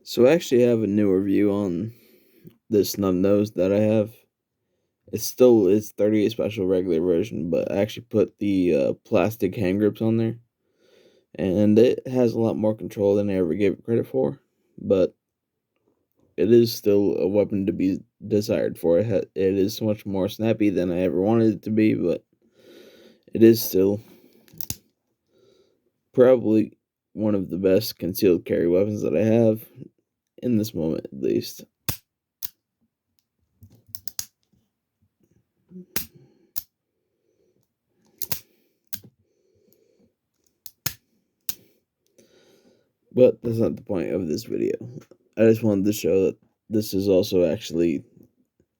So I actually have a new review on this snub nose that I have. It's 38 special regular version, but I actually put the plastic hand grips on there, and it has a lot more control than I ever gave it credit for. But it is still a weapon to be desired for. It is so much more snappy than I ever wanted it to be, but it is still probably one of the best concealed carry weapons that I have in this moment, at least. But that's not the point of this video. I just wanted to show that this is also actually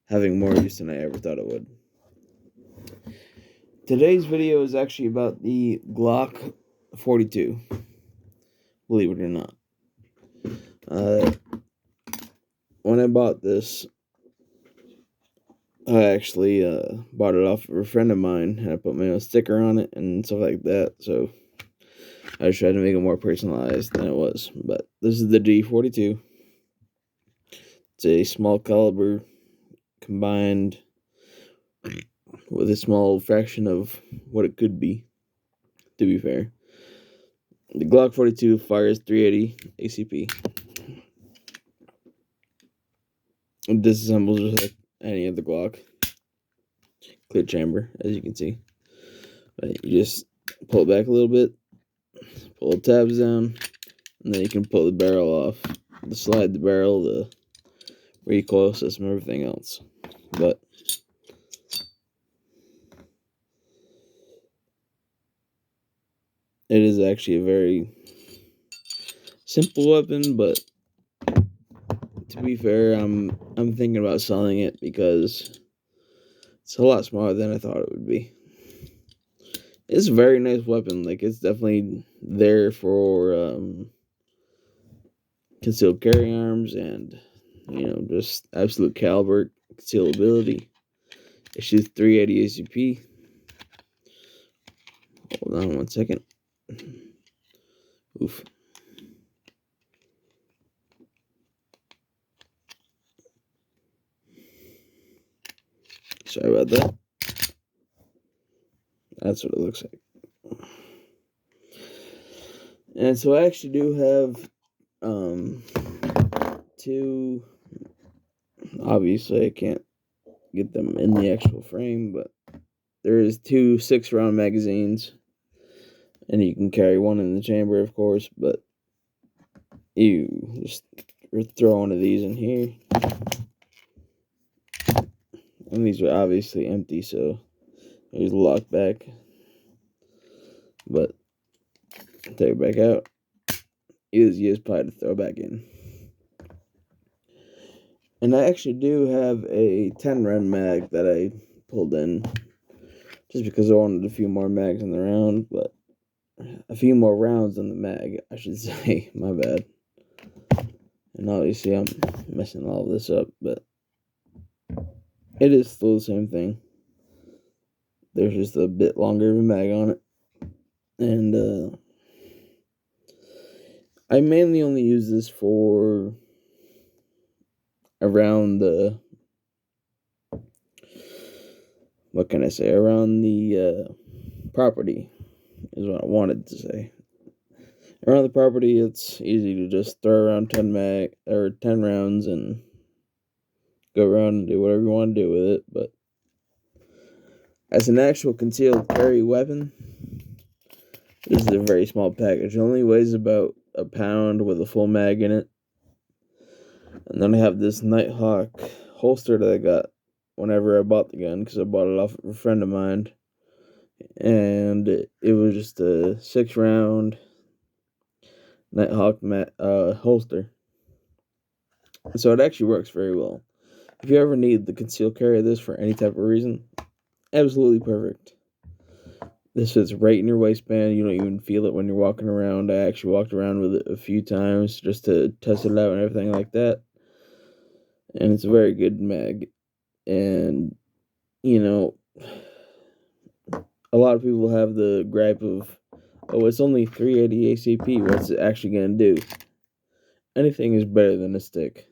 having more use than I ever thought it would. Today's video is actually about the Glock 42, believe it or not. When I bought this, I actually bought it off of a friend of mine, and I put my own sticker on it and stuff like that, so I just tried to make it more personalized than it was. But this is the G42. It's a small caliber combined with a small fraction of what it could be, to be fair. The Glock 42 fires 380 ACP. It disassembles just like any other Glock. Clear chamber, as you can see. But you just pull it back a little bit, pull the tabs down, and then you can pull the barrel off. Slide the barrel, the recoil system, everything else. But it is actually a very simple weapon, but to be fair, I'm thinking about selling it because it's a lot smaller than I thought it would be. It's a very nice weapon. Like, it's definitely there for concealed carry arms and, just absolute caliber concealability. It shoots 380 ACP. Hold on one second. Oof. Sorry about that. That's what it looks like. And so I actually do have two. Obviously, I can't get them in the actual frame, but there is two 6-round magazines, and you can carry one in the chamber, of course. But you just throw one of these in here, and these are obviously empty, so there's a lock back. But take it back out. Use pie to throw back in. And I actually do have a 10-round mag that I pulled in just because I wanted a few more mags in the round, but a few more rounds in the mag, I should say. My bad. And obviously I'm messing all this up, but it is still the same thing. There's just a bit longer of a mag on it. And I mainly only use this for around the, what can I say, around the property is what I wanted to say. Around the property, it's easy to just throw around 10 rounds and go around and do whatever you want to do with it. But as an actual concealed carry weapon, this is a very small package. It only weighs about a pound with a full mag in it. And then I have this Nighthawk holster that I got whenever I bought the gun, because I bought it off of a friend of mine. And it was just a 6-round Nighthawk holster. So it actually works very well. If you ever need the concealed carry of this for any type of reason, absolutely perfect. This fits right in your waistband. You don't even feel it when you're walking around. I actually walked around with it a few times just to test it out and everything like that. And it's a very good mag. And, a lot of people have the gripe of, oh, it's only 380 ACP. What's it actually going to do? anything is better than a stick.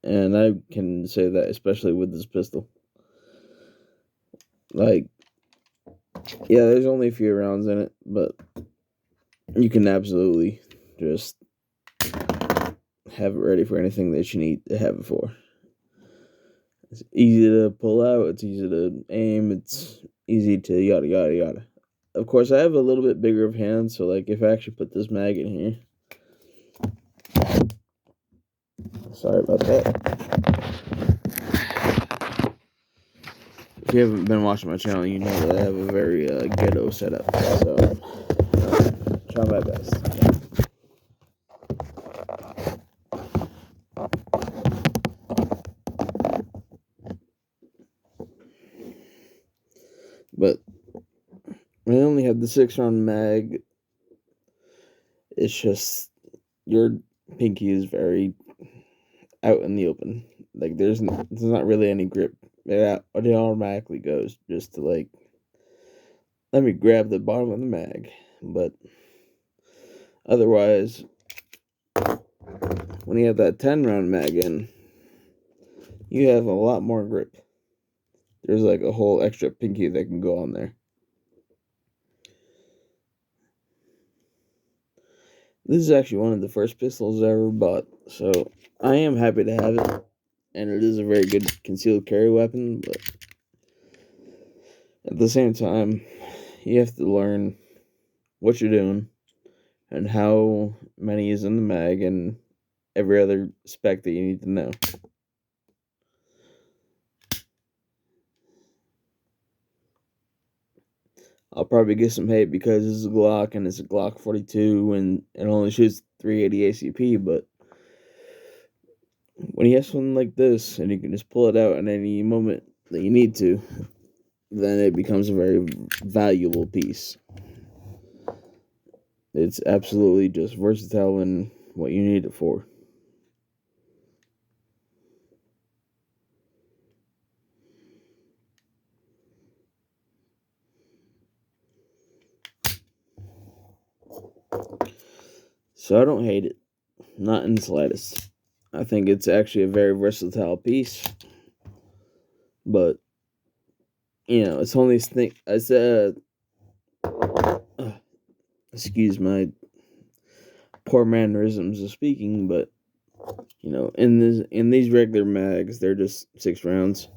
And I can say that especially with this pistol. Like, yeah, there's only a few rounds in it, but you can absolutely just have it ready for anything that you need to have it for. It's easy to pull out, it's easy to aim, it's easy to yada yada yada. Of course, I have a little bit bigger of hands, so like if I actually put this mag in here, sorry about that. If you haven't been watching my channel, you know that I have a very ghetto setup, so try my best. But when I only have the 6-round mag, it's just your pinky is very out in the open. Like there's not really any grip. It automatically goes just to like let me grab the bottom of the mag. But otherwise, when you have that 10-round mag in, you have a lot more grip. There's like a whole extra pinky that can go on there. This is actually one of the first pistols I ever bought, so I am happy to have it. And it is a very good concealed carry weapon, but at the same time, you have to learn what you're doing and how many is in the mag and every other spec that you need to know. I'll probably get some hate because it's a Glock and it's a Glock 42 and it only shoots 380 ACP, but when you have something like this and you can just pull it out at any moment that you need to, then it becomes a very valuable piece. It's absolutely just versatile in what you need it for. So I don't hate it. Not in the slightest. I think it's actually a very versatile piece. But, you know, it's only thing I said excuse my poor mannerisms of speaking, but you know, in these regular mags, they're just 6 rounds.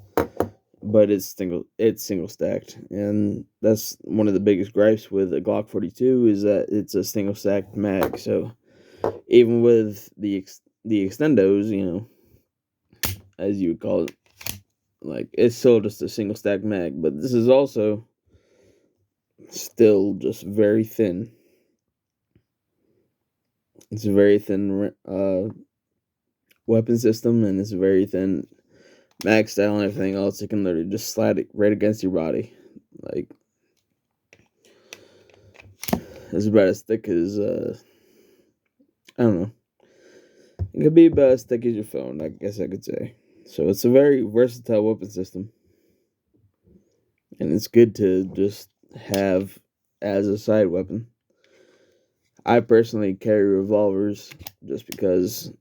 But it's single stacked, and that's one of the biggest gripes with a Glock 42 is that it's a single stacked mag. So even with the extendos, you know, as you would call it, like it's still just a single stacked mag. But this is also still just very thin. It's a very thin weapon system, and it's a very thin mag style and everything else. It can literally just slide it right against your body. Like, it's about as thick as, I don't know. It could be about as thick as your phone, I guess I could say. So it's a very versatile weapon system. And it's good to just have as a side weapon. I personally carry revolvers just because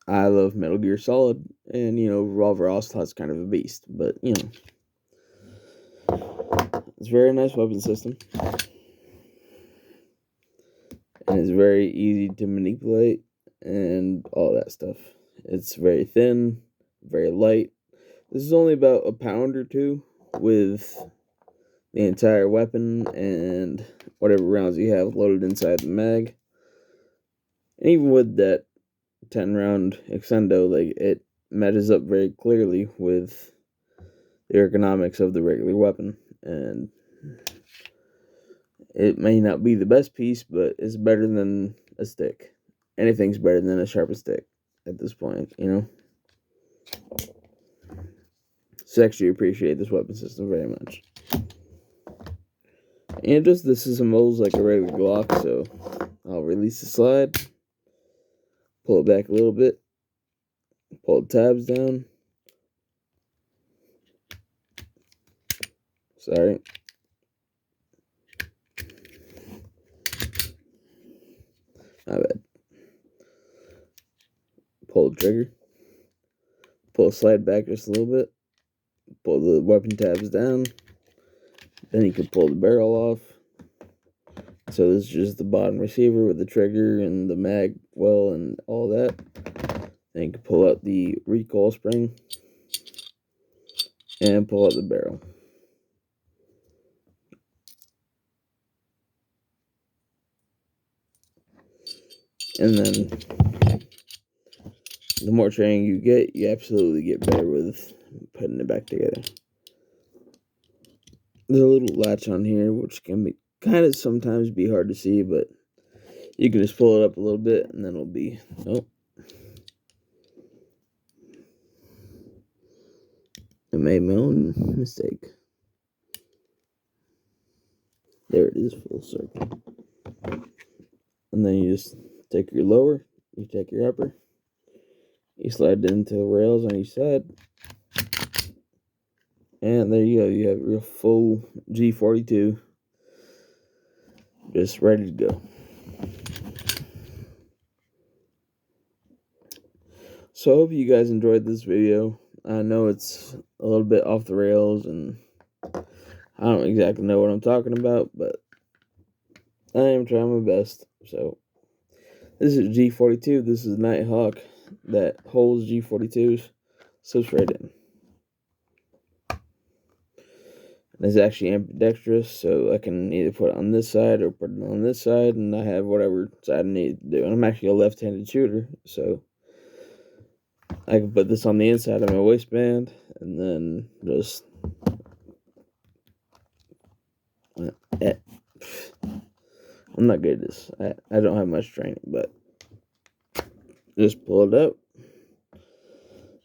I love Metal Gear Solid. And, you know, Revolver Ocelot's kind of a beast. But, you know, it's a very nice weapon system. And it's very easy to manipulate and all that stuff. It's very thin, very light. This is only about a pound or two with the entire weapon and whatever rounds you have loaded inside the mag. And even with that 10-round extendo, like it matches up very clearly with the ergonomics of the regular weapon. And it may not be the best piece, but it's better than a stick. Anything's better than a sharper stick at this point, you know? So I actually appreciate this weapon system very much. And just this is molds like a regular Glock, so I'll release the slide, pull it back a little bit, pull the tabs down. Sorry. My bad. pull the trigger, pull the slide back just a little bit, pull the weapon tabs down, then you can pull the barrel off. So this is just the bottom receiver with the trigger and the mag well and all that. Then you can pull out the recoil spring and pull out the barrel. And then the more training you get, you absolutely get better with putting it back together. There's a little latch on here, which can be kind of sometimes be hard to see, but you can just pull it up a little bit, and then it'll be, oh. I made my own mistake. There it is, full circle. And then you just take your lower, you take your upper, you slide it into the rails on each side, and there you go. You have your full G42 just ready to go. So I hope you guys enjoyed this video. I know it's a little bit off the rails, and I don't exactly know what I'm talking about, but I am trying my best. So this is G42. This is Nighthawk that holds G42s. Slips right in. And it's actually ambidextrous, so I can either put it on this side or put it on this side, and I have whatever side I need to do. And I'm actually a left-handed shooter, so I can put this on the inside of my waistband, and then just I'm not good at this. I don't have much training, but just pull it up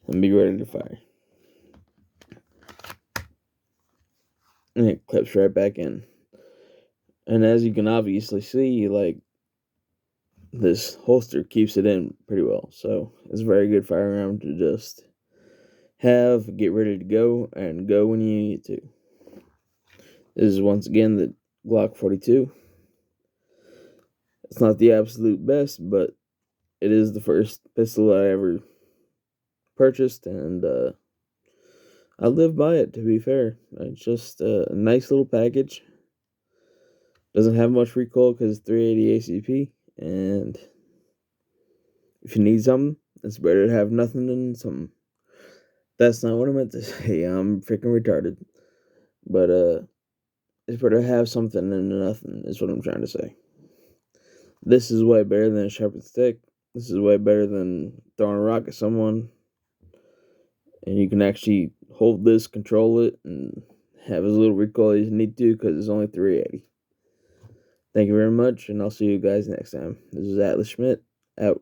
and be ready to fire. And it clips right back in. And as you can obviously see, like, this holster keeps it in pretty well. So it's a very good firearm to just have, get ready to go, and go when you need to. This is once again the Glock 42. It's not the absolute best, but it is the first pistol I ever purchased, and I live by it, to be fair. It's just a nice little package. Doesn't have much recoil because it's 380 ACP, and if you need something, it's better to have nothing than something. That's not what I meant to say. I'm freaking retarded. But it's better to have something than nothing, is what I'm trying to say. This is way better than a sharpened stick. This is way better than throwing a rock at someone. And you can actually hold this, control it, and have as little recoil as you need to because it's only 380. Thank you very much, and I'll see you guys next time. This is Atlas Schmidt, out.